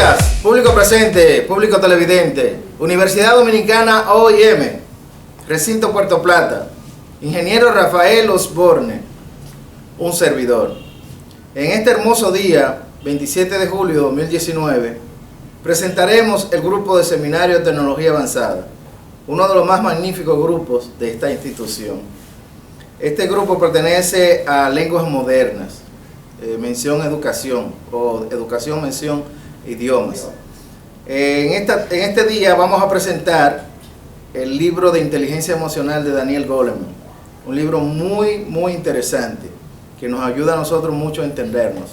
días, público presente, público televidente, Universidad Dominicana OIM, Recinto Puerto Plata, Ingeniero Rafael Osborne, un servidor. En este hermoso día, 27 de julio de 2019, presentaremos el grupo de Seminario de Tecnología Avanzada, uno de los más magníficos grupos de esta institución. Este grupo pertenece a Lenguas Modernas, mención educación, o educación mención idiomas. En este día vamos a presentar el libro de Inteligencia Emocional de Daniel Goleman, un libro muy interesante que nos ayuda a nosotros mucho a entendernos.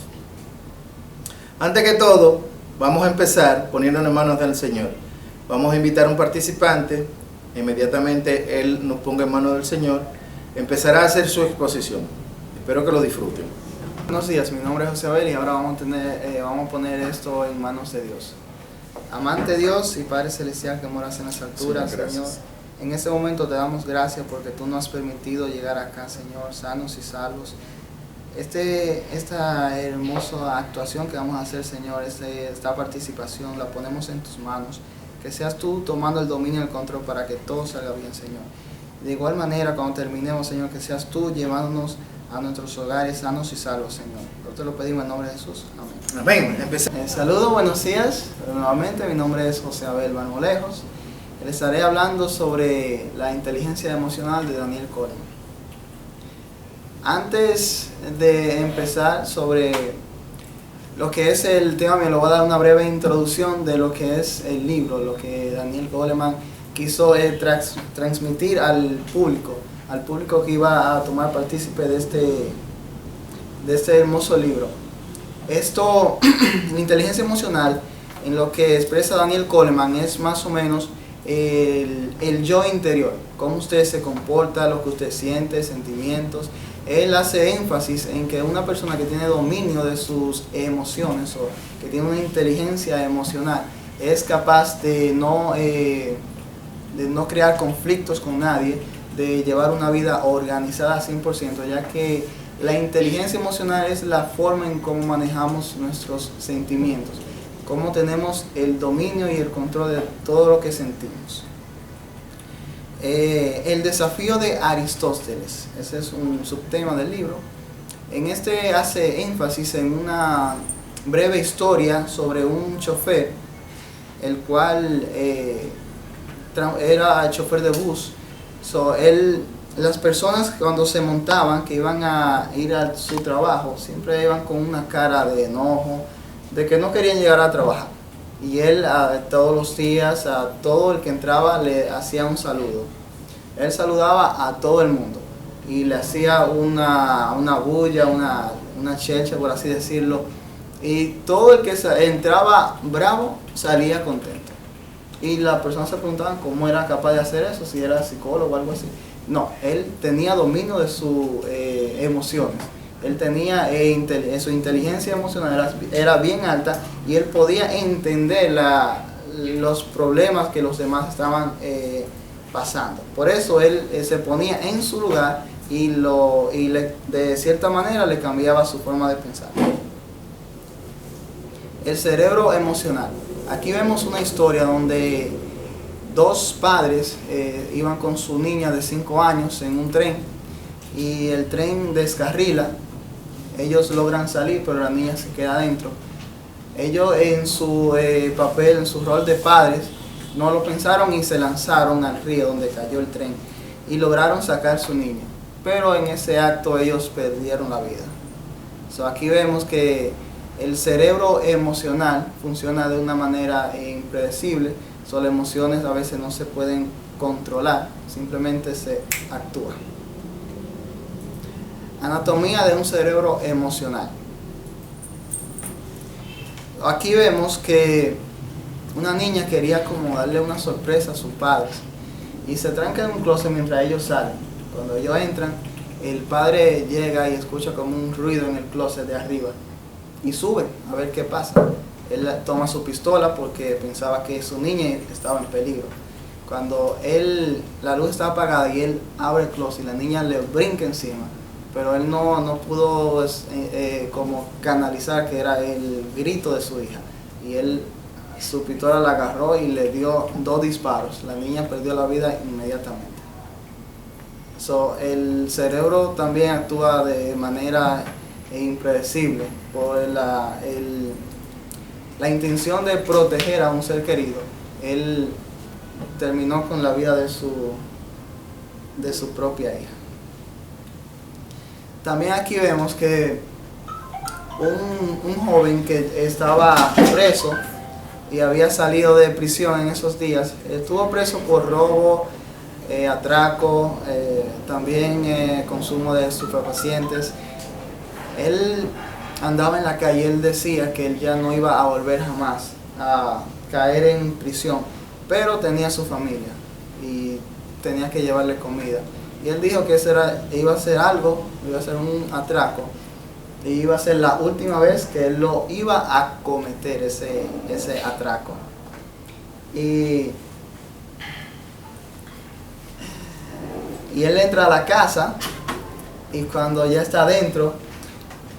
Antes que todo, vamos a empezar poniéndonos en manos del Señor. Vamos a invitar a un participante, inmediatamente él nos ponga en manos del Señor, empezará a hacer su exposición. Espero que lo disfruten. Buenos días, mi nombre es José Abel y ahora vamos a poner esto en manos de Dios. Amante Dios y Padre Celestial que moras en las alturas, Señor, en este momento te damos gracias porque tú nos has permitido llegar acá, Señor, sanos y salvos. Esta hermosa actuación que vamos a hacer, Señor, esta participación la ponemos en tus manos. Que seas tú tomando el dominio y el control para que todo salga bien, Señor. De igual manera, cuando terminemos, Señor, que seas tú llevándonos a nuestros hogares sanos y salvos, Señor. Yo te lo pedimos en nombre de Jesús. Amén. Amén. Empezamos. Saludos, buenos días. Nuevamente, mi nombre es José Abel Marmolejos. Les estaré hablando sobre la inteligencia emocional de Daniel Goleman. Antes de empezar sobre lo que es el tema, me lo voy a dar una breve introducción de lo que es el libro, lo que Daniel Goleman quiso transmitir al público que iba a tomar partícipe de este hermoso libro. La inteligencia emocional, en lo que expresa Daniel Goleman, es más o menos el yo interior, cómo usted se comporta, lo que usted siente, sentimientos. Él hace énfasis en que una persona que tiene dominio de sus emociones o que tiene una inteligencia emocional es capaz de no crear conflictos con nadie, de llevar una vida organizada 100%, ya que la inteligencia emocional es la forma en cómo manejamos nuestros sentimientos, cómo tenemos el dominio y el control de todo lo que sentimos. El desafío de Aristóteles, ese es un subtema del libro. En este hace énfasis en una breve historia sobre un chofer, el cual era chofer de bus. Las personas cuando se montaban, que iban a ir a su trabajo, siempre iban con una cara de enojo, de que no querían llegar a trabajar. Y él todos los días, a todo el que entraba le hacía un saludo. Él saludaba a todo el mundo y le hacía una bulla, una chelcha, por así decirlo. Y todo el que entraba bravo salía contento. Y las personas se preguntaban cómo era capaz de hacer eso, si era psicólogo o algo así. No, él tenía dominio de sus emociones. Él tenía su inteligencia emocional era bien alta y él podía entender los problemas que los demás estaban pasando. Por eso él se ponía en su lugar y de cierta manera le cambiaba su forma de pensar. El cerebro emocional. Aquí vemos una historia donde dos padres iban con su niña de 5 años en un tren y el tren descarrila. Ellos logran salir, pero la niña se queda adentro. Ellos en su papel, en su rol de padres, no lo pensaron y se lanzaron al río donde cayó el tren y lograron sacar a su niña. Pero en ese acto ellos perdieron la vida. Aquí vemos que el cerebro emocional funciona de una manera impredecible. Las emociones a veces no se pueden controlar, simplemente se actúa. Anatomía de un cerebro emocional. Aquí vemos que una niña quería como darle una sorpresa a sus padres y se tranca en un closet mientras ellos salen. Cuando ellos entran, el padre llega y escucha como un ruido en el closet de arriba y sube a ver qué pasa. Él toma su pistola porque pensaba que su niña estaba en peligro. Cuando la luz está apagada y él abre el closet y la niña le brinca encima, pero él no pudo como canalizar que era el grito de su hija. Y él su pistola la agarró y le dio 2 disparos. La niña perdió la vida inmediatamente. El cerebro también actúa de manera impredecible por la intención de proteger a un ser querido. Él terminó con la vida de su propia hija. También aquí vemos que un joven que estaba preso y había salido de prisión en esos días, estuvo preso por robo, atraco, también consumo de estupefacientes. Él andaba en la calle, él decía que él ya no iba a volver jamás a caer en prisión, pero tenía su familia y tenía que llevarle comida. Y él dijo que iba a ser algo, iba a ser un atraco, y iba a ser la última vez que él lo iba a cometer, ese atraco. Y él entra a la casa, y cuando ya está adentro,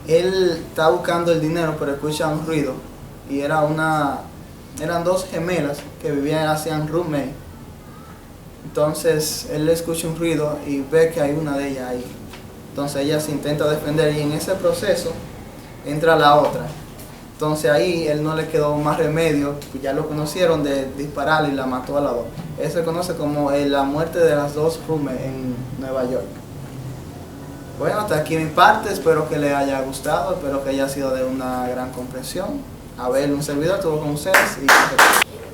él está buscando el dinero, pero escucha un ruido, y eran 2 gemelas que vivían, hacían roommate. Entonces él escucha un ruido y ve que hay una de ellas ahí. Entonces ella se intenta defender, y en ese proceso entra la otra. Entonces ahí él no le quedó más remedio, ya lo conocieron, de dispararle, y la mató a las 2. Eso se conoce como la muerte de las 2 roommates en Nueva York. Bueno, hasta aquí mi parte, espero que les haya gustado, espero que haya sido de una gran comprensión. Abel, un servidor, estuvo con ustedes.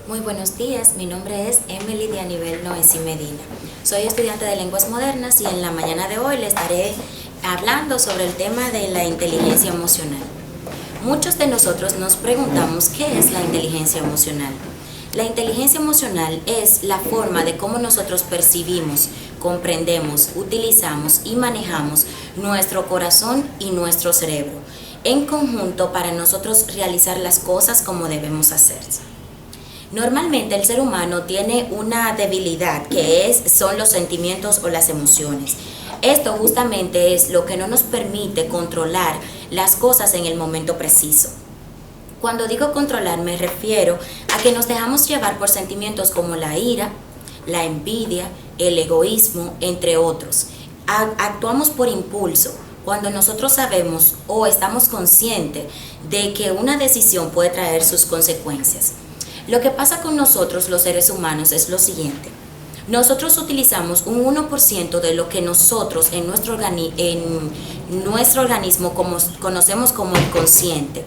Muy buenos días, mi nombre es Emily de Anibel Noesi Medina. Soy estudiante de lenguas modernas y en la mañana de hoy les estaré hablando sobre el tema de la inteligencia emocional. Muchos de nosotros nos preguntamos qué es la inteligencia emocional. La inteligencia emocional es la forma de cómo nosotros percibimos, comprendemos, utilizamos y manejamos nuestro corazón y nuestro cerebro en conjunto para nosotros realizar las cosas como debemos hacerse. Normalmente el ser humano tiene una debilidad que son los sentimientos o las emociones. Esto justamente es lo que no nos permite controlar las cosas en el momento preciso. Cuando digo controlar me refiero a que nos dejamos llevar por sentimientos como la ira, la envidia, el egoísmo, entre otros. Actuamos por impulso cuando nosotros sabemos o estamos conscientes de que una decisión puede traer sus consecuencias. Lo que pasa con nosotros los seres humanos es lo siguiente. Nosotros utilizamos un 1% de lo que nosotros en nuestro organismo conocemos como el consciente.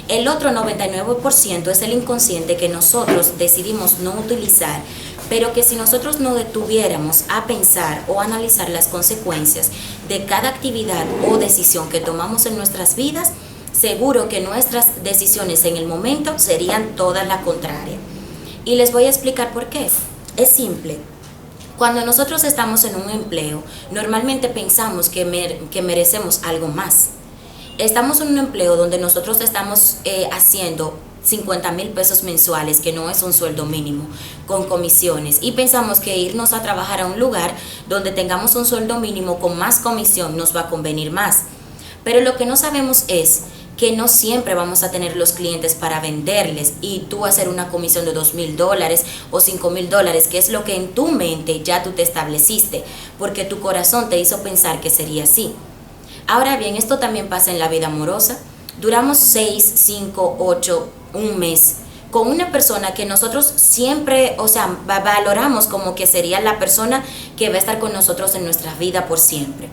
El otro 99% es el inconsciente que nosotros decidimos no utilizar, pero que si nosotros no detuviéramos a pensar o analizar las consecuencias de cada actividad o decisión que tomamos en nuestras vidas, seguro que nuestras decisiones en el momento serían todas la contraria. Y les voy a explicar por qué. Es simple. Cuando nosotros estamos en un empleo, normalmente pensamos que merecemos algo más. Estamos en un empleo donde nosotros estamos haciendo 50,000 pesos mensuales, que no es un sueldo mínimo, con comisiones, y pensamos que irnos a trabajar a un lugar donde tengamos un sueldo mínimo con más comisión nos va a convenir más. Pero lo que no sabemos es que no siempre vamos a tener los clientes para venderles y tú hacer una comisión de $2,000 o $5,000, que es lo que en tu mente ya tú te estableciste, porque tu corazón te hizo pensar que sería así. Ahora bien, esto también pasa en la vida amorosa. Duramos 6, 5, 8, un mes con una persona que nosotros siempre, valoramos como que sería la persona que va a estar con nosotros en nuestra vida por siempre.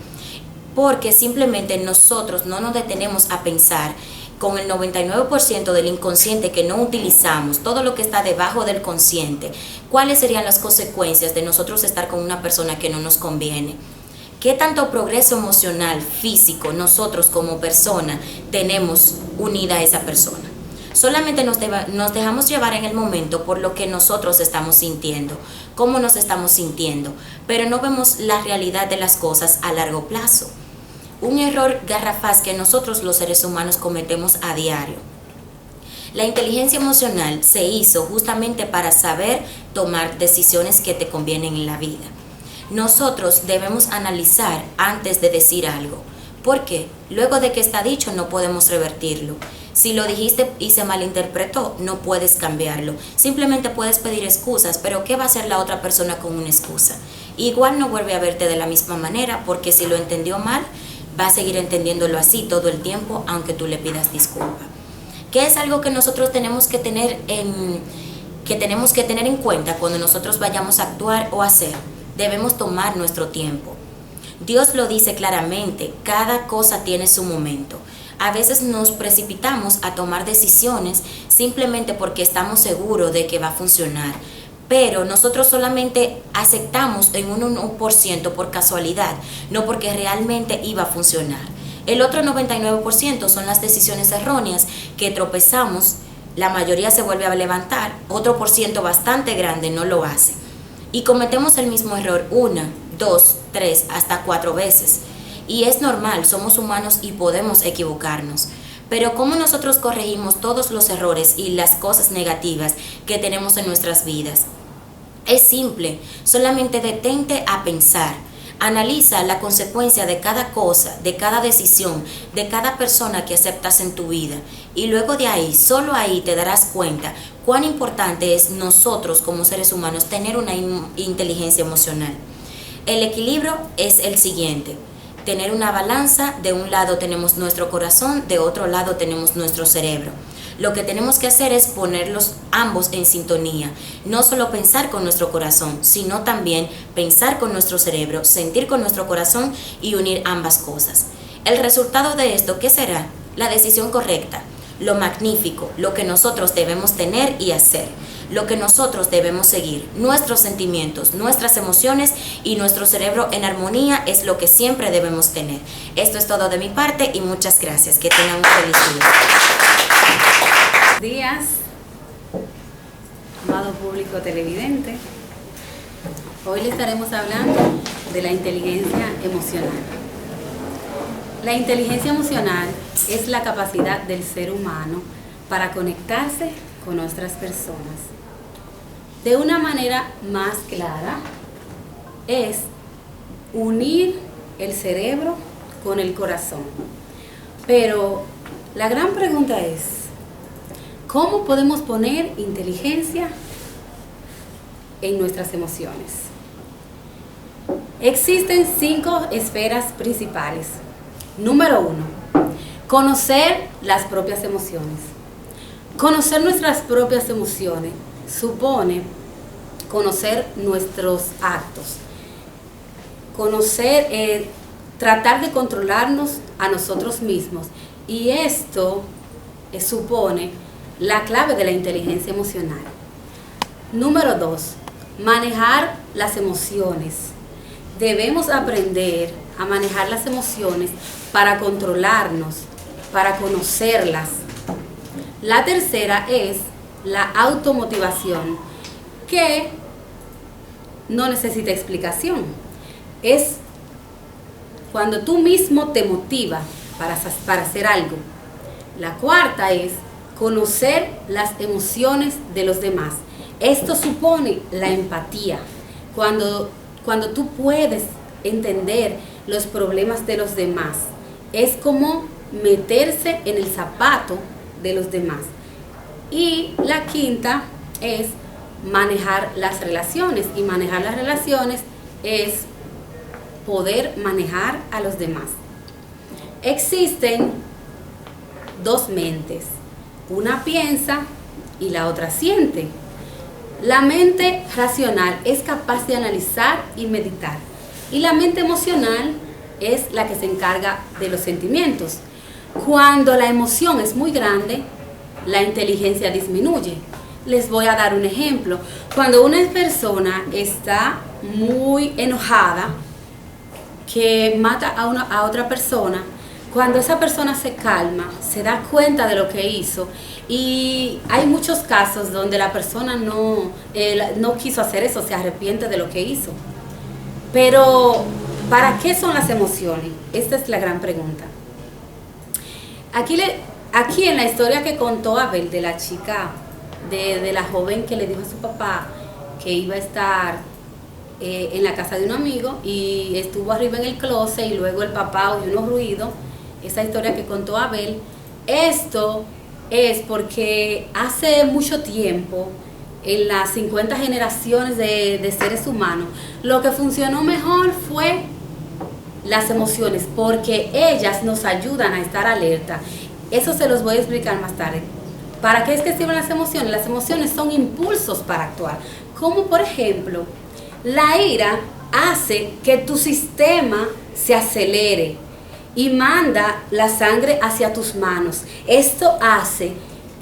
Porque simplemente nosotros no nos detenemos a pensar con el 99% del inconsciente que no utilizamos, todo lo que está debajo del consciente, cuáles serían las consecuencias de nosotros estar con una persona que no nos conviene. ¿Qué tanto progreso emocional, físico, nosotros como persona tenemos unida a esa persona? Solamente nos dejamos llevar en el momento por lo que nosotros estamos sintiendo, cómo nos estamos sintiendo, pero no vemos la realidad de las cosas a largo plazo. Un error garrafal que nosotros los seres humanos cometemos a diario. La inteligencia emocional se hizo justamente para saber tomar decisiones que te convienen en la vida. Nosotros debemos analizar antes de decir algo. ¿Por qué? Luego de que está dicho no podemos revertirlo. Si lo dijiste y se malinterpretó, no puedes cambiarlo. Simplemente puedes pedir excusas, pero ¿qué va a hacer la otra persona con una excusa? Igual no vuelve a verte de la misma manera, porque si lo entendió mal, va a seguir entendiéndolo así todo el tiempo, aunque tú le pidas disculpa. ¿Qué es algo que nosotros tenemos que tener en cuenta cuando nosotros vayamos a actuar o hacer? Debemos tomar nuestro tiempo. Dios lo dice claramente, cada cosa tiene su momento. A veces nos precipitamos a tomar decisiones simplemente porque estamos seguros de que va a funcionar, pero nosotros solamente aceptamos en un 1% por casualidad, no porque realmente iba a funcionar. El otro 99% son las decisiones erróneas que tropezamos, la mayoría se vuelve a levantar, otro por ciento bastante grande no lo hace. Y cometemos el mismo error 1, 2, 3, hasta 4 veces. Y es normal, somos humanos y podemos equivocarnos. Pero ¿cómo nosotros corregimos todos los errores y las cosas negativas que tenemos en nuestras vidas? Es simple, solamente detente a pensar. Analiza la consecuencia de cada cosa, de cada decisión, de cada persona que aceptas en tu vida. Y luego de ahí, solo ahí te darás cuenta cuán importante es nosotros como seres humanos tener una inteligencia emocional. El equilibrio es el siguiente. Tener una balanza, de un lado tenemos nuestro corazón, de otro lado tenemos nuestro cerebro. Lo que tenemos que hacer es ponerlos ambos en sintonía, no solo pensar con nuestro corazón, sino también pensar con nuestro cerebro, sentir con nuestro corazón y unir ambas cosas. El resultado de esto, ¿qué será? La decisión correcta, lo magnífico, lo que nosotros debemos tener y hacer, lo que nosotros debemos seguir, nuestros sentimientos, nuestras emociones y nuestro cerebro en armonía es lo que siempre debemos tener. Esto es todo de mi parte y muchas gracias. Que tengan un feliz día. Buenos días, amado público televidente. Hoy le estaremos hablando de la inteligencia emocional. La inteligencia emocional es la capacidad del ser humano para conectarse con otras personas. De una manera más clara, es unir el cerebro con el corazón. Pero la gran pregunta es, ¿cómo podemos poner inteligencia en nuestras emociones? Existen 5 esferas principales. Número 1, conocer las propias emociones. Conocer nuestras propias emociones supone conocer nuestros actos, tratar de controlarnos a nosotros mismos, y esto supone la clave de la inteligencia emocional. Número 2, manejar las emociones. Debemos aprender a manejar las emociones para controlarnos, para conocerlas. La tercera es la automotivación, que no necesita explicación. Es cuando tú mismo te motivas para hacer algo. La cuarta es conocer las emociones de los demás. Esto supone la empatía. Cuando tú puedes entender los problemas de los demás, es como meterse en el zapato de los demás. Y la quinta es manejar las relaciones, y manejar las relaciones es poder manejar a los demás. Existen 2 mentes, una piensa y la otra siente. La mente racional es capaz de analizar y meditar, y la mente emocional es la que se encarga de los sentimientos. Cuando la emoción es muy grande, la inteligencia disminuye. Les voy a dar un ejemplo. Cuando una persona está muy enojada, que mata a otra persona, cuando esa persona se calma, se da cuenta de lo que hizo, y hay muchos casos donde la persona no quiso hacer eso, se arrepiente de lo que hizo. Pero, ¿para qué son las emociones? Esta es la gran pregunta. Aquí en la historia que contó Abel de la chica, de la joven que le dijo a su papá que iba a estar en la casa de un amigo, y estuvo arriba en el closet, y luego el papá oyó unos ruidos, esa historia que contó Abel, esto es porque hace mucho tiempo, en las 50 generaciones de seres humanos, lo que funcionó mejor fue las emociones, porque ellas nos ayudan a estar alerta. Eso se los voy a explicar más tarde. ¿Para qué es que sirven las emociones? Las emociones son impulsos para actuar. Como por ejemplo, la ira hace que tu sistema se acelere y manda la sangre hacia tus manos. Esto hace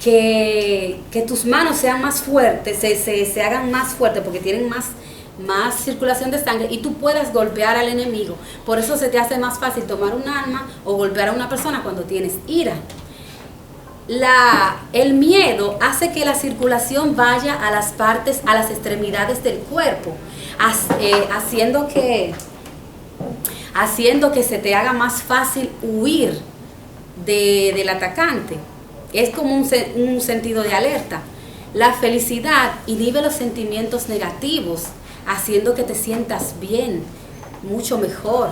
que tus manos sean más fuertes, se hagan más fuertes porque tienen más circulación de sangre y tú puedas golpear al enemigo. Por eso se te hace más fácil tomar un arma o golpear a una persona cuando tienes ira. El miedo hace que la circulación vaya a las partes, a las extremidades del cuerpo, haciendo que se te haga más fácil huir del atacante. Es como un sentido de alerta. La felicidad inhibe los sentimientos negativos, haciendo que te sientas bien, mucho mejor.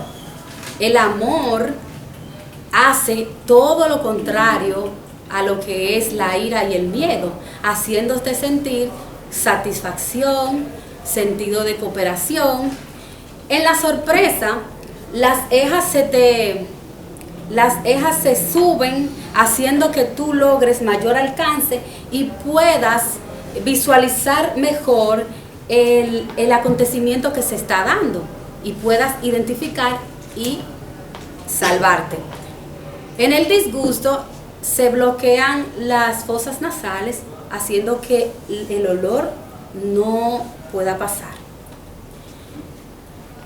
El amor hace todo lo contrario a lo que es la ira y el miedo, haciéndote sentir satisfacción, sentido de cooperación. En la sorpresa, las cejas se suben, haciendo que tú logres mayor alcance y puedas visualizar mejor el acontecimiento que se está dando y puedas identificar y salvarte. En el disgusto se bloquean las fosas nasales, haciendo que el olor no pueda pasar.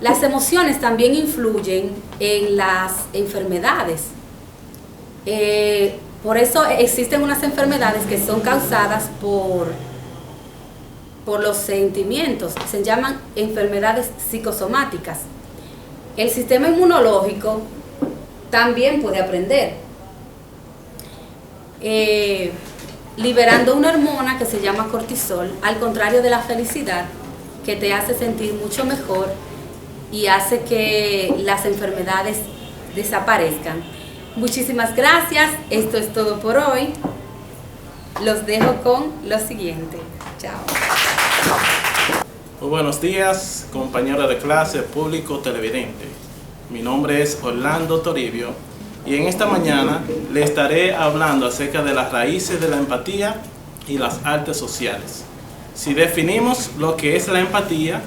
Las emociones también influyen en las enfermedades. Por eso existen unas enfermedades que son causadas por los sentimientos. Se llaman enfermedades psicosomáticas. El sistema inmunológico también puede aprender, liberando una hormona que se llama cortisol, al contrario de la felicidad, que te hace sentir mucho mejor y hace que las enfermedades desaparezcan. Muchísimas gracias, esto es todo por hoy. Los dejo con lo siguiente. Chao. Muy buenos días, compañera de clase, público televidente. Mi nombre es Orlando Toribio y en esta mañana le estaré hablando acerca de las raíces de la empatía y las artes sociales. Si definimos lo que es la empatía,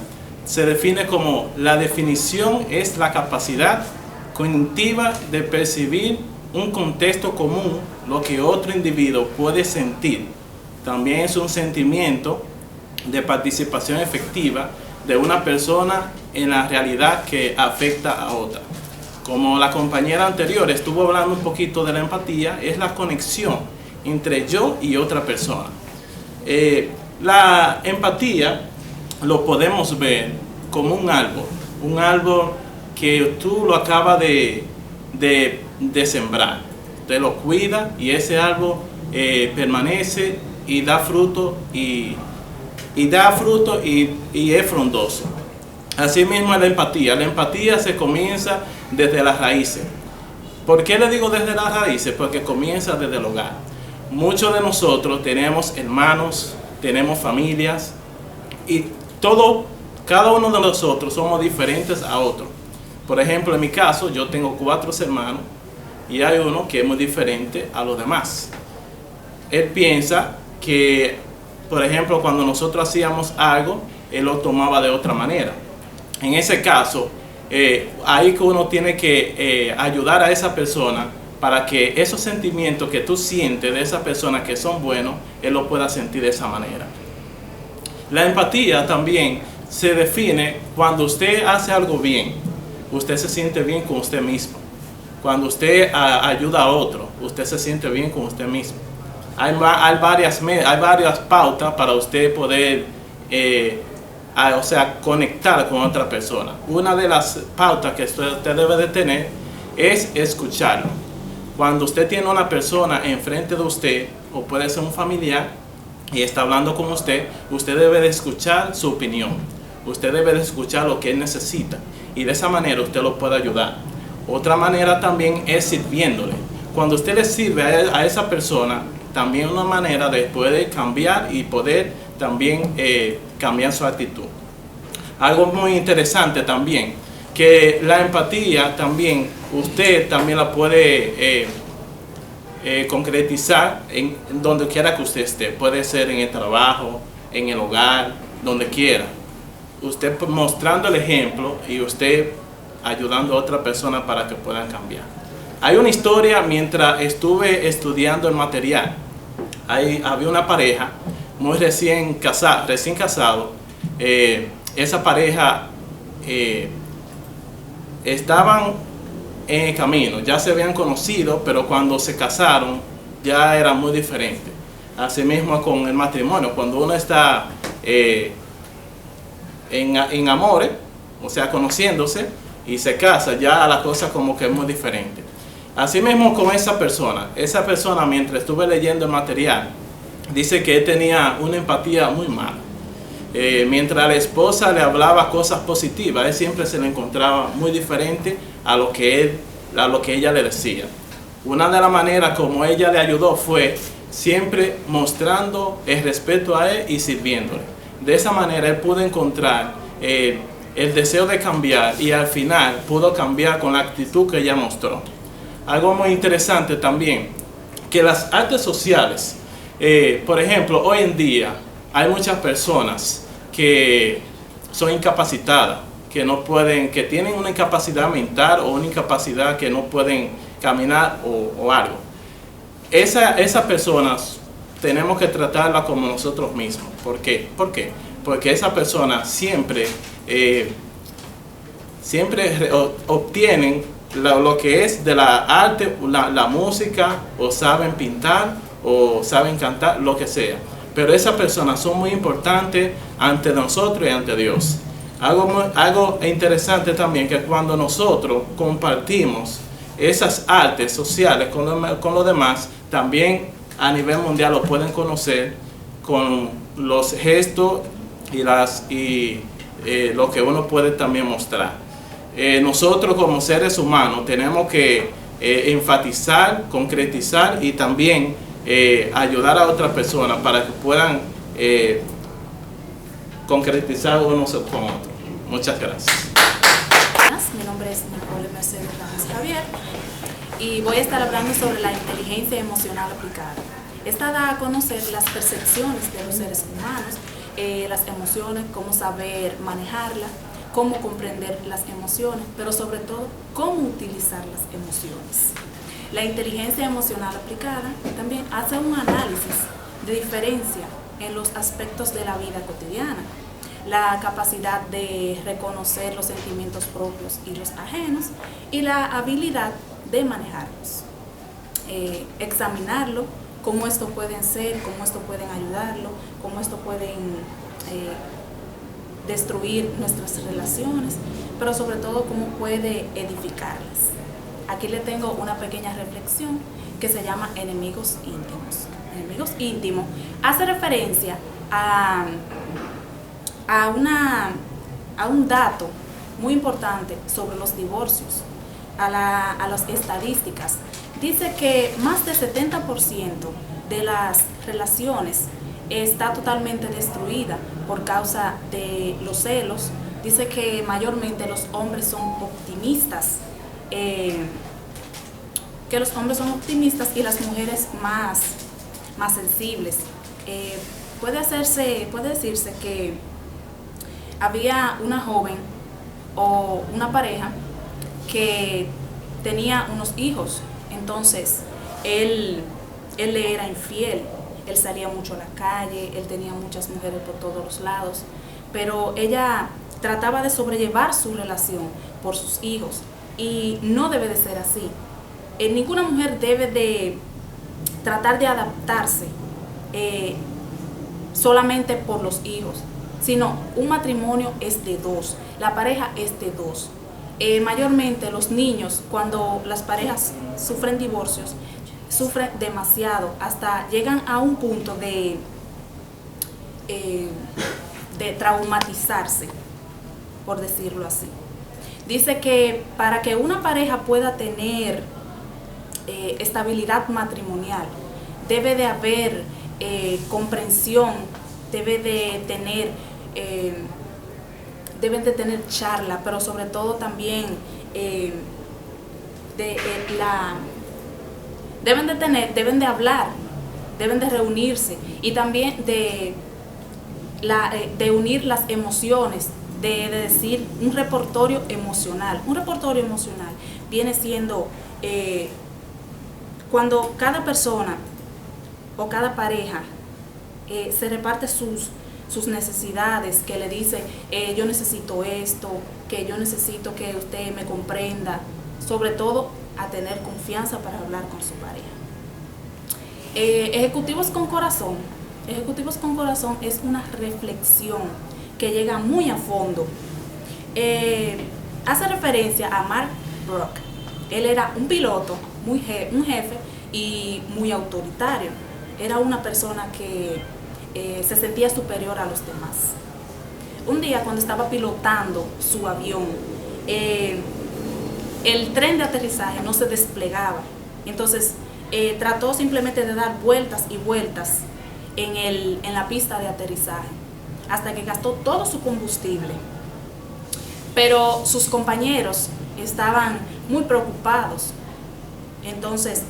se define como la definición es la capacidad cognitiva de percibir un contexto común, lo que otro individuo puede sentir. También es un sentimiento de participación efectiva de una persona en la realidad que afecta a otra. Como la compañera anterior estuvo hablando un poquito de la empatía, es la conexión entre yo y otra persona. La empatía lo podemos ver como un árbol que tú lo acabas de sembrar. Usted lo cuida y ese árbol permanece y da fruto y es frondoso. Así mismo es la empatía. La empatía se comienza desde las raíces. ¿Por qué le digo desde las raíces? Porque comienza desde el hogar. Muchos de nosotros tenemos hermanos, tenemos familias y cada uno de nosotros somos diferentes a otro. Por ejemplo, en mi caso, yo tengo 4 hermanos y hay uno que es muy diferente a los demás. Él piensa que, por ejemplo, cuando nosotros hacíamos algo, él lo tomaba de otra manera. En ese caso, ahí que uno tiene que ayudar a esa persona para que esos sentimientos que tú sientes de esa persona que son buenos, él lo pueda sentir de esa manera. La empatía también se define cuando usted hace algo bien, usted se siente bien con usted mismo. Cuando usted ayuda a otro, usted se siente bien con usted mismo. Hay varias pautas para usted poder conectar con otra persona. Una de las pautas que usted debe de tener es escucharlo. Cuando usted tiene una persona enfrente de usted, o puede ser un familiar, y está hablando con usted debe de escuchar su opinión. Usted debe de escuchar lo que él necesita. Y de esa manera usted lo puede ayudar. Otra manera también es sirviéndole. Cuando usted le sirve a esa persona, también una manera de poder cambiar y poder también cambiar su actitud. Algo muy interesante también, que la empatía también, usted también la puede concretizar en donde quiera que usted esté. Puede ser en el trabajo, en el hogar, donde quiera. Usted mostrando el ejemplo y usted ayudando a otra persona para que puedan cambiar. Hay una historia mientras estuve estudiando el material. Había una pareja muy recién casado. Esa pareja estaban en el camino, ya se habían conocido, pero cuando se casaron ya era muy diferente. Asimismo con el matrimonio, cuando uno está en amores, o sea, conociéndose, y se casa, ya la cosa como que es muy diferente. Asimismo con esa persona mientras estuve leyendo el material, dice que él tenía una empatía muy mala. Mientras la esposa le hablaba cosas positivas, él siempre se le encontraba muy diferente a lo que ella le decía. Una de las maneras como ella le ayudó fue siempre mostrando el respeto a él y sirviéndole. De esa manera él pudo encontrar el deseo de cambiar y al final pudo cambiar con la actitud que ella mostró. Algo muy interesante también, que las artes sociales, por ejemplo, hoy en día hay muchas personas que son incapacitadas, que no pueden, que tienen una incapacidad mental o una incapacidad que no pueden caminar o algo. Esas personas tenemos que tratarlas como nosotros mismos. ¿Por qué? Porque esas personas siempre obtienen lo que es de la arte, la música, o saben pintar, o saben cantar, lo que sea. Pero esas personas son muy importantes ante nosotros y ante Dios. Algo interesante también, que cuando nosotros compartimos esas artes sociales con los demás, también a nivel mundial lo pueden conocer con los gestos y lo que uno puede también mostrar. Nosotros como seres humanos tenemos que enfatizar, concretizar y también ayudar a otras personas para que puedan concretizar unos con otros. Muchas gracias. Mi nombre es Nicole Mercedes Ramos Javier y voy a estar hablando sobre la inteligencia emocional aplicada. Esta da a conocer las percepciones de los seres humanos, las emociones, cómo saber manejarlas, cómo comprender las emociones, pero sobre todo cómo utilizar las emociones. La inteligencia emocional aplicada también hace un análisis de diferencia en los aspectos de la vida cotidiana, la capacidad de reconocer los sentimientos propios y los ajenos y la habilidad de manejarlos, examinarlo, cómo esto pueden ser, cómo esto pueden ayudarlo, cómo esto pueden destruir nuestras relaciones, pero sobre todo cómo puede edificarlas. Aquí le tengo una pequeña reflexión que se llama enemigos íntimos. Enemigos íntimos hace referencia a un dato muy importante sobre los divorcios, a las estadísticas. Dice que más del 70% de las relaciones está totalmente destruida por causa de los celos. Dice que mayormente los hombres son optimistas, y las mujeres más sensibles. Puede decirse que había una joven o una pareja que tenía unos hijos, entonces él le era infiel, él salía mucho a la calle, él tenía muchas mujeres por todos los lados, pero ella trataba de sobrellevar su relación por sus hijos y no debe de ser así. Ninguna mujer debe de tratar de adaptarse solamente por los hijos, sino un matrimonio es de dos, la pareja es de dos. Mayormente los niños, cuando las parejas sufren divorcios, sufren demasiado, hasta llegan a un punto de traumatizarse, por decirlo así. Dice que para que una pareja pueda tener estabilidad matrimonial, debe de haber comprensión, deben de tener charla, pero sobre todo también deben de hablar, deben de reunirse y también de unir las emociones, de decir un repertorio emocional. Un repertorio emocional viene siendo cuando cada persona o cada pareja se reparte sus necesidades, que le dice yo necesito esto, que yo necesito que usted me comprenda, sobre todo a tener confianza para hablar con su pareja. Ejecutivos con corazón. Ejecutivos con corazón es una reflexión que llega muy a fondo. Hace referencia a Mark Brock. Él era un piloto, un jefe y muy autoritario. Era una persona que se sentía superior a los demás. Un día, cuando estaba pilotando su avión, el tren de aterrizaje no se desplegaba. Entonces trató simplemente de dar vueltas y vueltas en la pista de aterrizaje hasta que gastó todo su combustible. Pero sus compañeros estaban muy preocupados. Entonces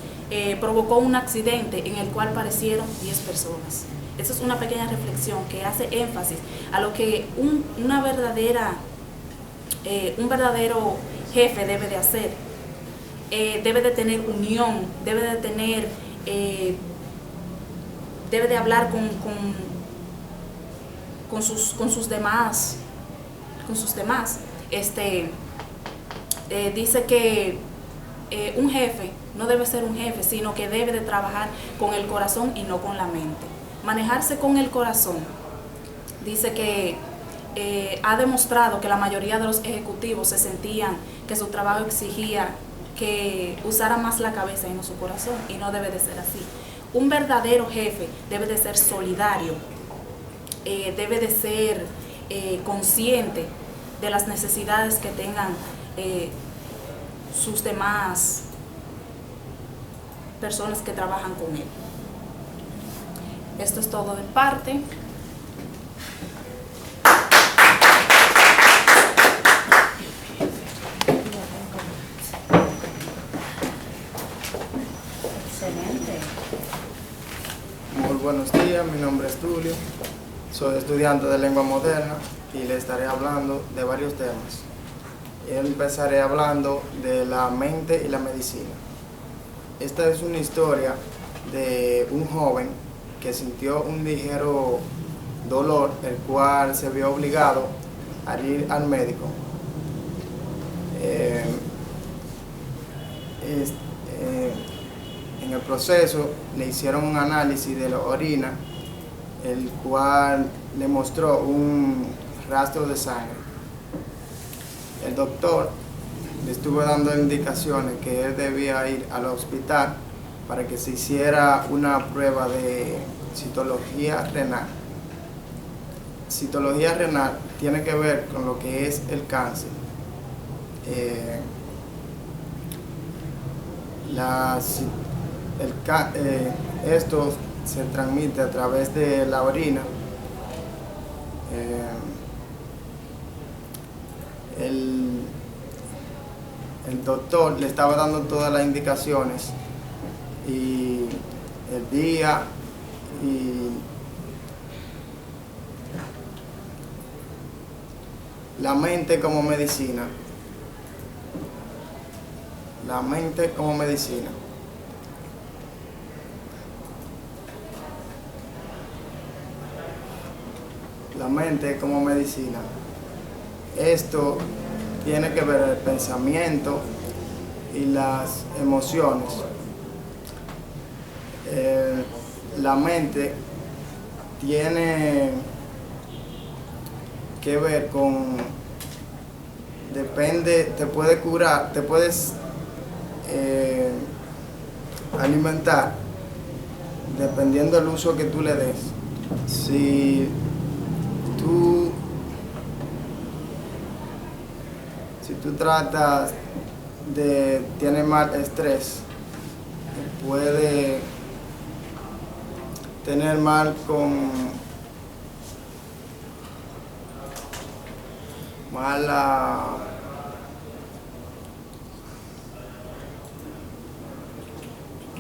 provocó un accidente en el cual perecieron 10 personas. Esa es una pequeña reflexión que hace énfasis a lo que un verdadero jefe debe de hacer. Debe de tener unión, debe de hablar con sus demás. Dice que un jefe no debe ser un jefe, sino que debe de trabajar con el corazón y no con la mente. Manejarse con el corazón. Dice que ha demostrado que la mayoría de los ejecutivos se sentían que su trabajo exigía que usara más la cabeza y no su corazón, y no debe de ser así. Un verdadero jefe debe de ser solidario, debe de ser consciente de las necesidades que tengan sus demás personas que trabajan con él. Esto es todo de parte. Muy buenos días, mi nombre es Tulio, soy estudiante de lengua moderna y le estaré hablando de varios temas. Empezaré hablando de la mente y la medicina. Esta es una historia de un joven que sintió un ligero dolor, el cual se vio obligado a ir al médico. En el proceso le hicieron un análisis de la orina, el cual le mostró un rastro de sangre. El doctor le estuvo dando indicaciones que él debía ir al hospital para que se hiciera una prueba de citología renal. Citología renal tiene que ver con lo que es el cáncer. Esto se transmite a través de la orina. El doctor le estaba dando todas las indicaciones y el día y la mente como medicina. La mente como medicina. La mente como medicina. Esto tiene que ver el pensamiento y las emociones. La mente tiene que ver con, te puede curar, te puedes alimentar dependiendo del uso que tú le des. Si tú tratas tienes mal estrés, puede tener mal con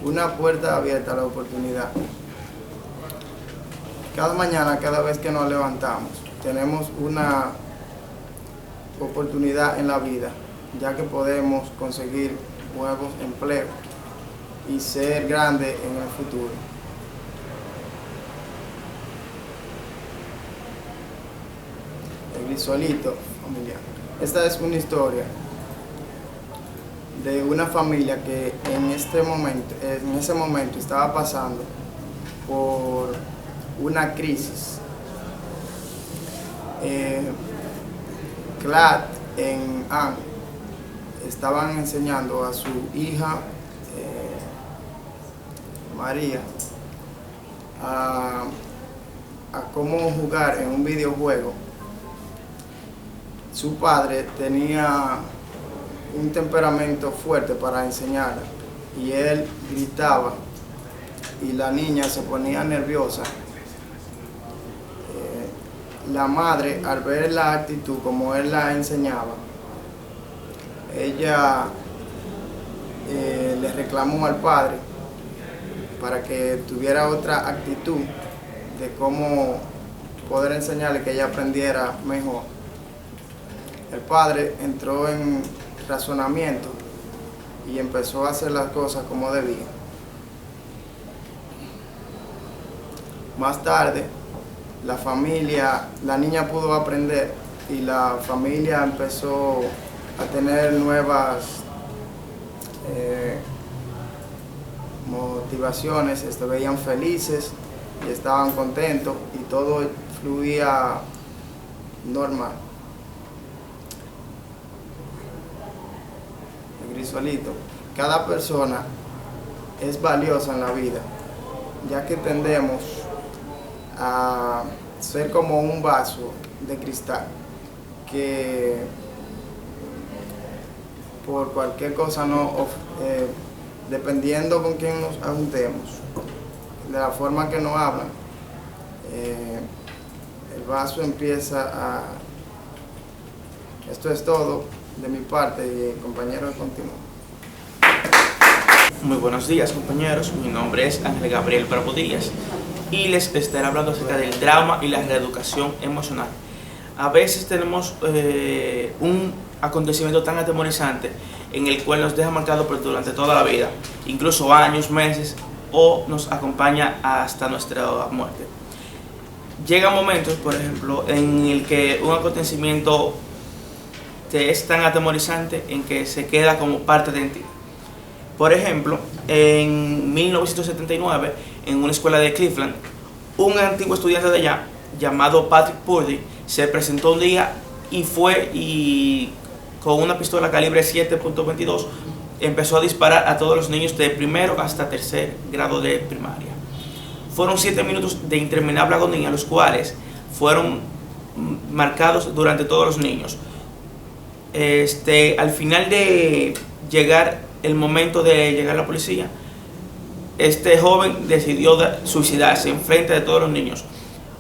una puerta abierta a la oportunidad. Cada mañana, cada vez que nos levantamos, tenemos una oportunidad en la vida, ya que podemos conseguir nuevos empleos y ser grandes en el futuro. El Grisolito familiar. Esta es una historia de una familia que en ese momento estaba pasando por una crisis. Clad en Anne estaban enseñando a su hija María a cómo jugar en un videojuego. Su padre tenía un temperamento fuerte para enseñarla y él gritaba y la niña se ponía nerviosa. La madre, al ver la actitud como él la enseñaba, ella le reclamó al padre para que tuviera otra actitud de cómo poder enseñarle, que ella aprendiera mejor. El padre entró en razonamiento y empezó a hacer las cosas como debía. Más tarde, la niña pudo aprender y la familia empezó a tener nuevas motivaciones, se veían felices y estaban contentos y todo fluía normal. El Grisolito. Cada persona es valiosa en la vida, ya que tendemos a ser como un vaso de cristal que por cualquier cosa dependiendo con quién nos juntemos, de la forma que nos hablan, el vaso empieza a... Esto es todo de mi parte y el compañero continúa. Muy buenos días, compañeros. Mi nombre es Ángel Gabriel Bravo Díaz y les estaré hablando acerca del trauma y la reeducación emocional. A veces tenemos un acontecimiento tan atemorizante en el cual nos deja marcado durante toda la vida, incluso años, meses, o nos acompaña hasta nuestra muerte. Llegan momentos, por ejemplo, en el que un acontecimiento te es tan atemorizante en que se queda como parte de ti. Por ejemplo, en 1979, en una escuela de Cleveland, un antiguo estudiante de allá, llamado Patrick Purdy, se presentó un día y con una pistola calibre 7.22 empezó a disparar a todos los niños de primero hasta tercer grado de primaria. Fueron 7 minutos de interminable agonía, los cuales fueron marcados durante todos los niños. Al final de llegar el momento de llegar a la policía, este joven decidió suicidarse en frente de todos los niños.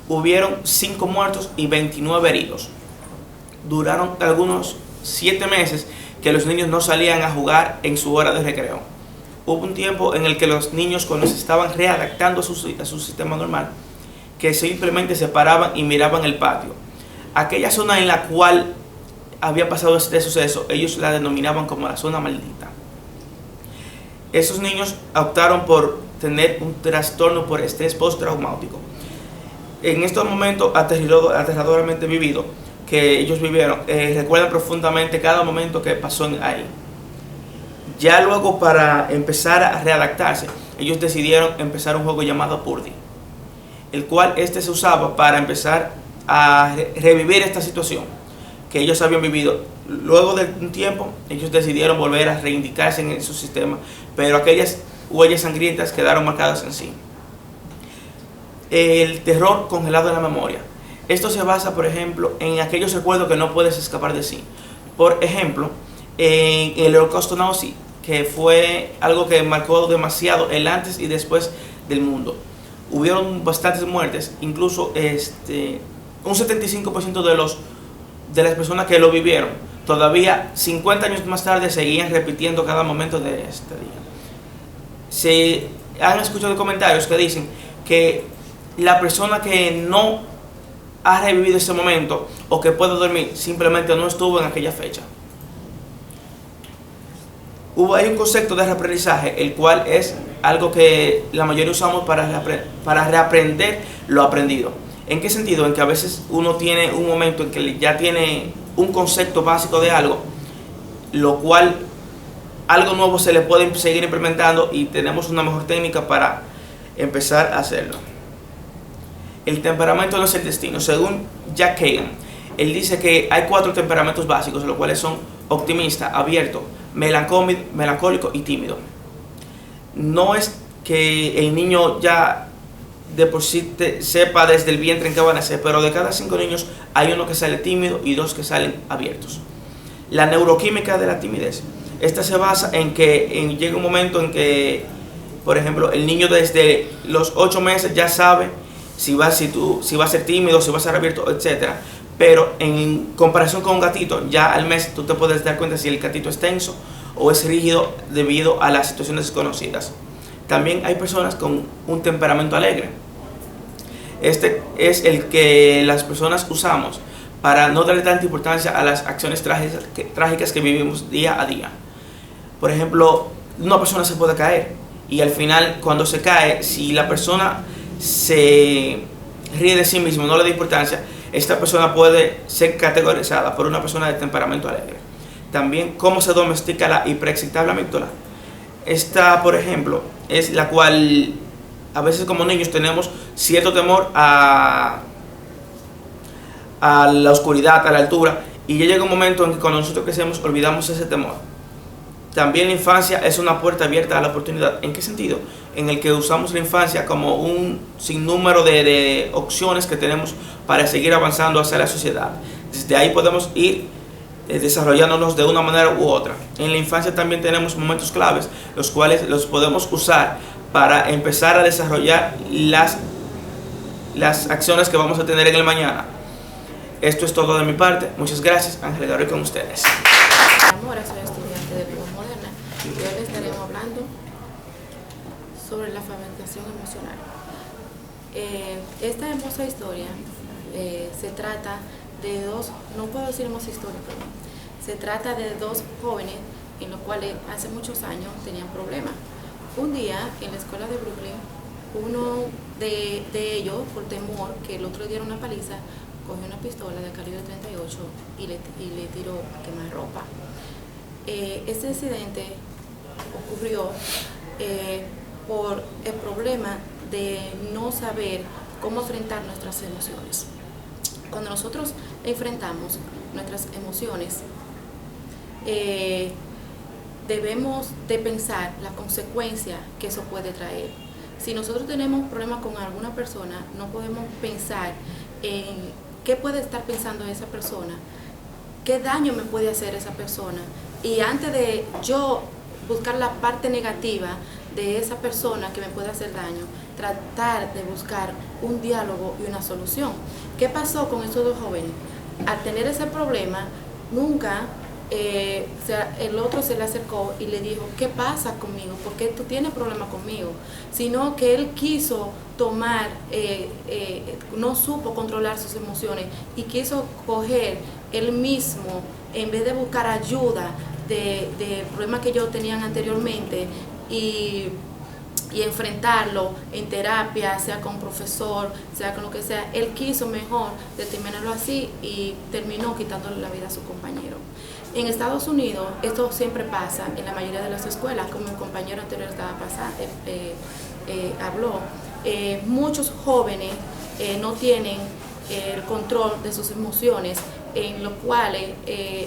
Hubieron 5 muertos y 29 heridos. Duraron algunos 7 meses que los niños no salían a jugar en su hora de recreo. Hubo un tiempo en el que los niños, cuando se estaban readaptando a su sistema normal, que simplemente se paraban y miraban el patio. Aquella zona en la cual había pasado este suceso, ellos la denominaban como la zona maldita. Esos niños optaron por tener un trastorno por estrés postraumático. En estos momentos aterradoramente vividos que ellos vivieron, recuerdan profundamente cada momento que pasó ahí. Ya luego, para empezar a readaptarse, ellos decidieron empezar un juego llamado Purdy, el cual se usaba para empezar a revivir esta situación que ellos habían vivido. Luego de un tiempo, ellos decidieron volver a reivindicarse en su sistema, pero aquellas huellas sangrientas quedaron marcadas en sí. El terror congelado en la memoria. Esto se basa, por ejemplo, en aquellos recuerdos que no puedes escapar de sí. Por ejemplo, en el Holocausto nazi, que fue algo que marcó demasiado el antes y después del mundo. hubieron bastantes muertes, incluso un 75% de las personas que lo vivieron, todavía 50 años más tarde seguían repitiendo cada momento de este día. Se han escuchado comentarios que dicen que la persona que no ha revivido ese momento o que puede dormir simplemente no estuvo en aquella fecha. Hay un concepto de reaprendizaje, el cual es algo que la mayoría usamos para reaprender lo aprendido. ¿En qué sentido? En que a veces uno tiene un momento en que ya tiene un concepto básico de algo, lo cual algo nuevo se le puede seguir implementando y tenemos una mejor técnica para empezar a hacerlo. El temperamento no es el destino. Según Jack Kagan, él dice que hay 4 temperamentos básicos, los cuales son optimista, abierto, melancólico y tímido. No es que el niño ya de por sí sepa desde el vientre en qué va a nacer, pero de cada 5 niños hay uno que sale tímido y 2 que salen abiertos. La neuroquímica de la timidez, esta se basa en que llega un momento en que, por ejemplo, el niño desde los 8 meses ya sabe si va a ser tímido, si va a ser abierto, etc. Pero en comparación con un gatito, ya al mes tú te puedes dar cuenta si el gatito es tenso o es rígido debido a las situaciones desconocidas. También hay personas con un temperamento alegre. Este es el que las personas usamos para no darle tanta importancia a las acciones trágicas que vivimos día a día. Por ejemplo, una persona se puede caer y al final, cuando se cae, si la persona se ríe de sí mismo, no le da importancia, esta persona puede ser categorizada por una persona de temperamento alegre. También, cómo se domestica la hiperexcitable amígdala. Esta, por ejemplo, es la cual a veces como niños tenemos cierto temor a la oscuridad, a la altura, y ya llega un momento en que cuando nosotros crecemos olvidamos ese temor. También la infancia es una puerta abierta a la oportunidad. ¿En qué sentido? En el que usamos la infancia como un sinnúmero de opciones que tenemos para seguir avanzando hacia la sociedad. Desde ahí podemos ir desarrollándonos de una manera u otra. En la infancia también tenemos momentos claves, los cuales los podemos usar para empezar a desarrollar las acciones que vamos a tener en el mañana. Esto es todo de mi parte. Muchas gracias. Ángel Gabriel con ustedes. Mora, soy estudiante de Postmoderna y hoy les estaremos hablando sobre la fragmentación emocional. Esta hermosa historia se trata de dos, no puedo decir hermosa historia, pero se trata de 2 jóvenes en los cuales hace muchos años tenían problemas. Un día en la escuela de Brooklyn, uno de ellos, por temor que el otro diera una paliza, cogió una pistola de calibre 38 y le tiró a quemarropa. Este incidente ocurrió por el problema de no saber cómo enfrentar nuestras emociones. Cuando nosotros enfrentamos nuestras emociones, debemos de pensar la consecuencia que eso puede traer. Si nosotros tenemos un problema con alguna persona, no podemos pensar en qué puede estar pensando esa persona, qué daño me puede hacer esa persona, y antes de yo buscar la parte negativa de esa persona que me puede hacer daño, tratar de buscar un diálogo y una solución. ¿Qué pasó con esos 2 jóvenes? Al tener ese problema, nunca el otro se le acercó y le dijo, ¿qué pasa conmigo? ¿Por qué tú tienes problemas conmigo? Sino que él quiso tomar, no supo controlar sus emociones y quiso coger él mismo, en vez de buscar ayuda de problemas que ellos tenían anteriormente y enfrentarlo en terapia, sea con un profesor, sea con lo que sea, él quiso mejor determinarlo así y terminó quitándole la vida a su compañero. En Estados Unidos esto siempre pasa en la mayoría de las escuelas, como mi compañero anterior habló. Muchos jóvenes no tienen el control de sus emociones, en los cuales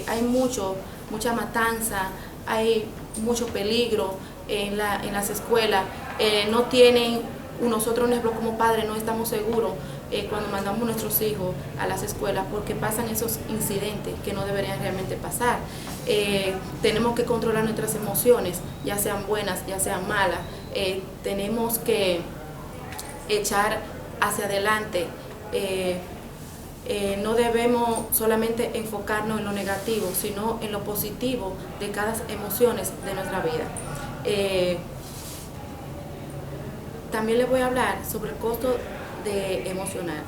hay mucha matanza, hay mucho peligro en las escuelas. No tienen, nosotros como padres no estamos seguros cuando mandamos a nuestros hijos a las escuelas, porque pasan esos incidentes que no deberían realmente pasar. Tenemos que controlar nuestras emociones, ya sean buenas, ya sean malas. Tenemos que echar hacia adelante. No debemos solamente enfocarnos en lo negativo, sino en lo positivo de cada emoción de nuestra vida. También les voy a hablar sobre el costo de emocional.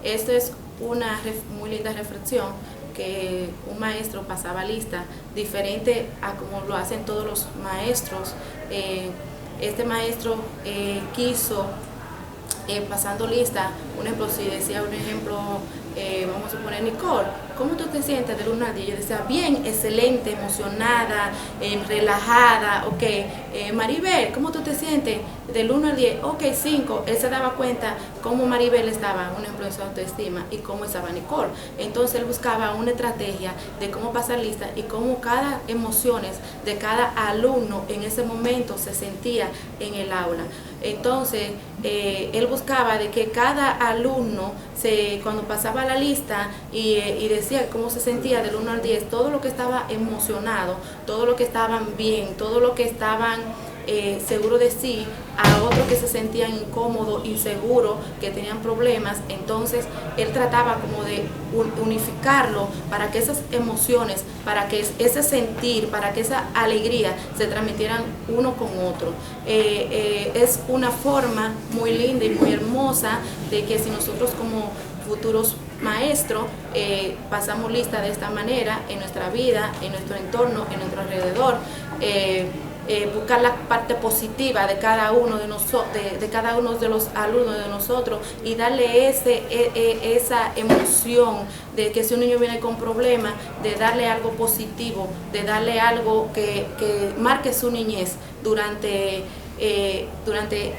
Esto es una muy linda reflexión que un maestro pasaba lista, diferente a como lo hacen todos los maestros. Este maestro quiso, pasando lista, un ejemplo, si decía un ejemplo, vamos a suponer, Nicole, ¿cómo tú te sientes del 1 al 10? Yo decía, bien, excelente, emocionada, relajada, ok. Maribel, ¿cómo tú te sientes del 1 al 10? Ok, 5. Él se daba cuenta cómo Maribel estaba, un ejemplo, en su autoestima, y cómo estaba Nicole. Entonces él buscaba una estrategia de cómo pasar lista y cómo cada emociones de cada alumno en ese momento se sentía en el aula. Entonces él buscaba de que cada alumno, cuando pasaba la lista y decía cómo se sentía del 1 al 10, todo lo que estaba emocionado, todo lo que estaban bien, todo lo que estaban seguro de sí, a otros que se sentían incómodos, inseguros, que tenían problemas. Entonces él trataba como de unificarlo para que esas emociones, para que ese sentir, para que esa alegría se transmitieran uno con otro. Es una forma muy linda y muy hermosa de que si nosotros como futuros maestros pasamos lista de esta manera en nuestra vida, en nuestro entorno, en nuestro alrededor, buscar la parte positiva de cada uno de nosotros, de cada uno de los alumnos de nosotros, y darle esa emoción de que si un niño viene con problemas, de darle algo positivo, de darle algo que marque su niñez durante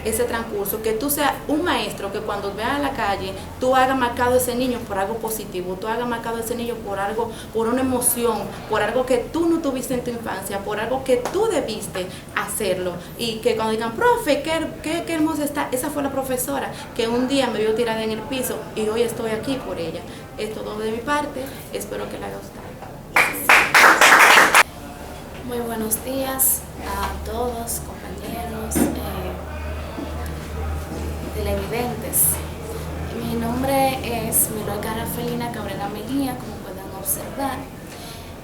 ese transcurso, que tú seas un maestro que cuando veas a la calle, tú hagas marcado a ese niño por algo positivo, tú hagas marcado a ese niño por algo, por una emoción, por algo que tú no tuviste en tu infancia, por algo que tú debiste hacerlo, y que cuando digan, profe, qué hermosa está, esa fue la profesora que un día me vio tirada en el piso y hoy estoy aquí por ella. Es todo de mi parte, espero que les haya gustado. Muy buenos días a todos, compañeros televidentes. Mi nombre es Miloika Rafaelina Cabrera Mejía, como pueden observar,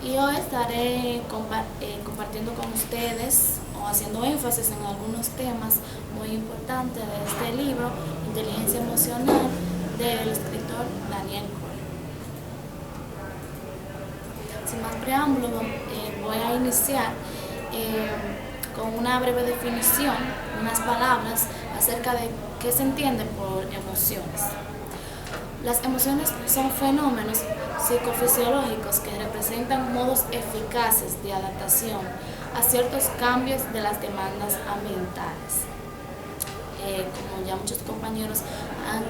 y hoy estaré compartiendo con ustedes o haciendo énfasis en algunos temas muy importantes de este libro, Inteligencia Emocional, del escritor Daniel Coyle. Sin más preámbulo, voy a iniciar con una breve definición, unas palabras acerca de qué se entiende por emociones. Las emociones son fenómenos psicofisiológicos que representan modos eficaces de adaptación a ciertos cambios de las demandas ambientales. Como ya muchos compañeros han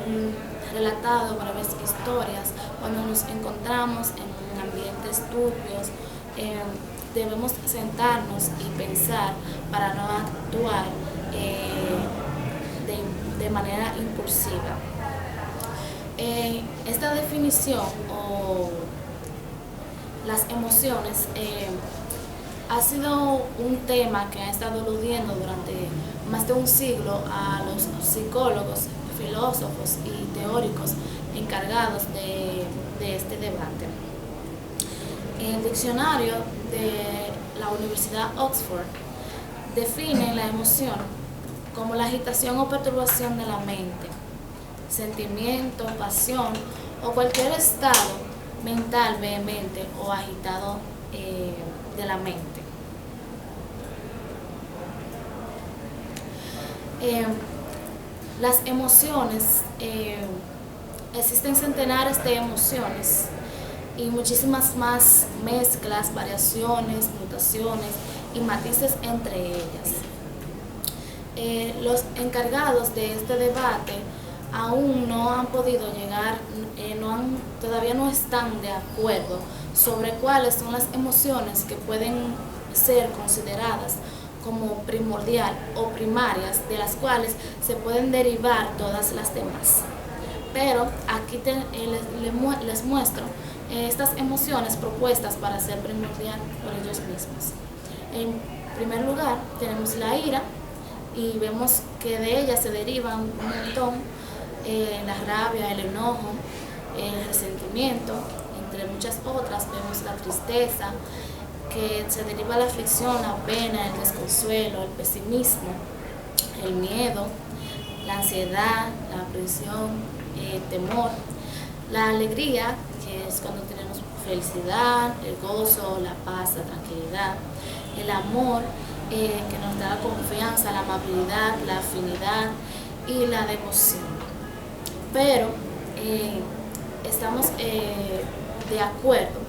relatado breves historias, cuando nos encontramos en ambientes turbios, debemos sentarnos y pensar para no actuar de manera impulsiva. Esta definición o las emociones ha sido un tema que ha estado eludiendo durante más de un siglo a los psicólogos, filósofos y teóricos encargados de este debate. El diccionario de la Universidad Oxford define la emoción como la agitación o perturbación de la mente, sentimiento, pasión o cualquier estado mental vehemente o agitado de la mente. Las emociones, existen centenares de emociones y muchísimas más mezclas, variaciones, mutaciones y matices entre ellas. Los encargados de este debate aún no han podido llegar, todavía no están de acuerdo sobre cuáles son las emociones que pueden ser consideradas como primordial o primarias, de las cuales se pueden derivar todas las demás. Pero aquí les muestro estas emociones propuestas para ser primordial por ellos mismos. En primer lugar tenemos la ira, y vemos que de ella se derivan un montón la rabia, el enojo, el resentimiento, entre muchas otras. Vemos la tristeza, que se deriva la aflicción, la pena, el desconsuelo, el pesimismo, el miedo, la ansiedad, la aprensión, el temor, la alegría, que es cuando tenemos felicidad, el gozo, la paz, la tranquilidad, el amor, que nos da la confianza, la amabilidad, la afinidad y la devoción. Pero estamos de acuerdo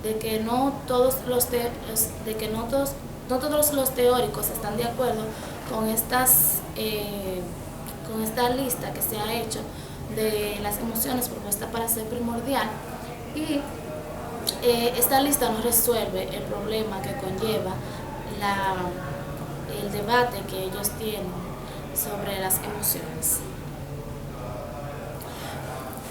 de que no todos los teóricos están de acuerdo con esta lista que se ha hecho de las emociones propuesta para ser primordial, y esta lista no resuelve el problema que conlleva el debate que ellos tienen sobre las emociones.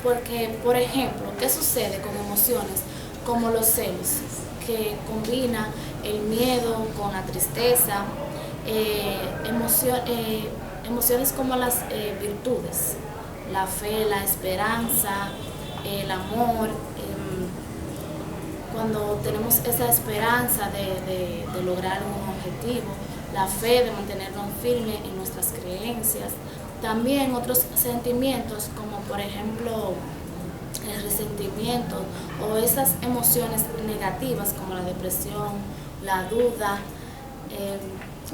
Porque, por ejemplo, ¿qué sucede con emociones como los celos, que combina el miedo con la tristeza, emociones como las virtudes, la fe, la esperanza, el amor? Cuando tenemos esa esperanza de lograr un objetivo, la fe de mantenernos firmes en nuestras creencias. También otros sentimientos como por ejemplo el resentimiento o esas emociones negativas como la depresión, la duda,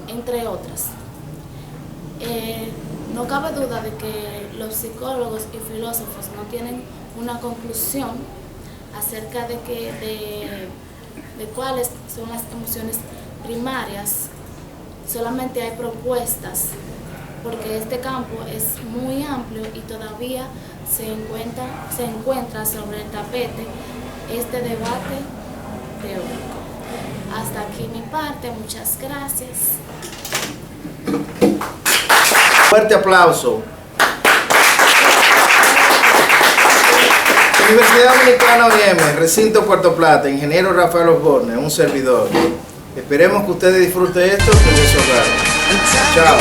entre otras. No cabe duda de que los psicólogos y filósofos no tienen una conclusión acerca de cuáles son las emociones primarias. Solamente hay propuestas, porque este campo es muy amplio y todavía se encuentra sobre el tapete este debate teórico. Hasta aquí mi parte, muchas gracias. Fuerte aplauso. Universidad Dominicana OIM, Recinto Puerto Plata, ingeniero Rafael Osborne, un servidor. Esperemos que ustedes disfruten esto, que les hogar. Chao.